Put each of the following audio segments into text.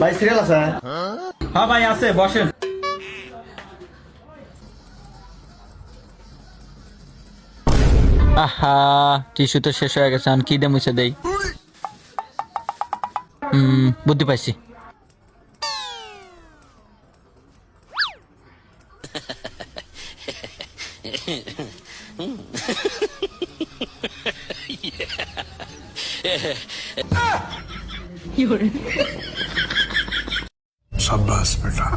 ভাই সিরিয়াল আছে? হ্যাঁ ভাই আছে, বসেন। আহা, টিস্যু তো শেষ হয়ে গেছে, কি দিয়ে মুছে দেই? বুদ্ধি পাইছি। शाबाश बेटा।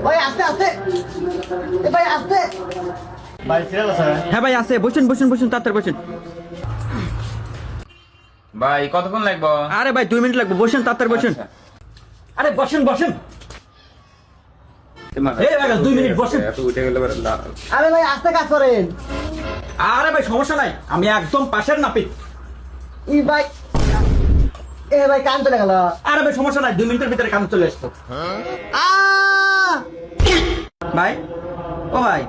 ভাই আস্তে আস্তে, এ ভাই আস্তে। ভাই সিরিয়াল আছে? হ্যাঁ ভাই আছে, বসেন বসেন বসেন, তাড়াতাড়ি বসেন। ভাই কতক্ষণ লাগবো? আরে ভাই 2 মিনিট লাগবে, বসেন তাড়াতাড়ি বসেন। আচ্ছা। আরে বসেন বসেন। এই ভাই 2 মিনিট বসেন। উঠে গেলে আরে ভাই আস্তে কাজ করেন। আরে ভাই সমস্যা নাই, আমি একদম পাশের নাপিত। ই ভাই, এ ভাই কান চলে গেল। আরে ভাই সমস্যা নাই, 2 মিনিটের ভিতরে কাম চলে আসতো। আ ভাই, ও ভাই।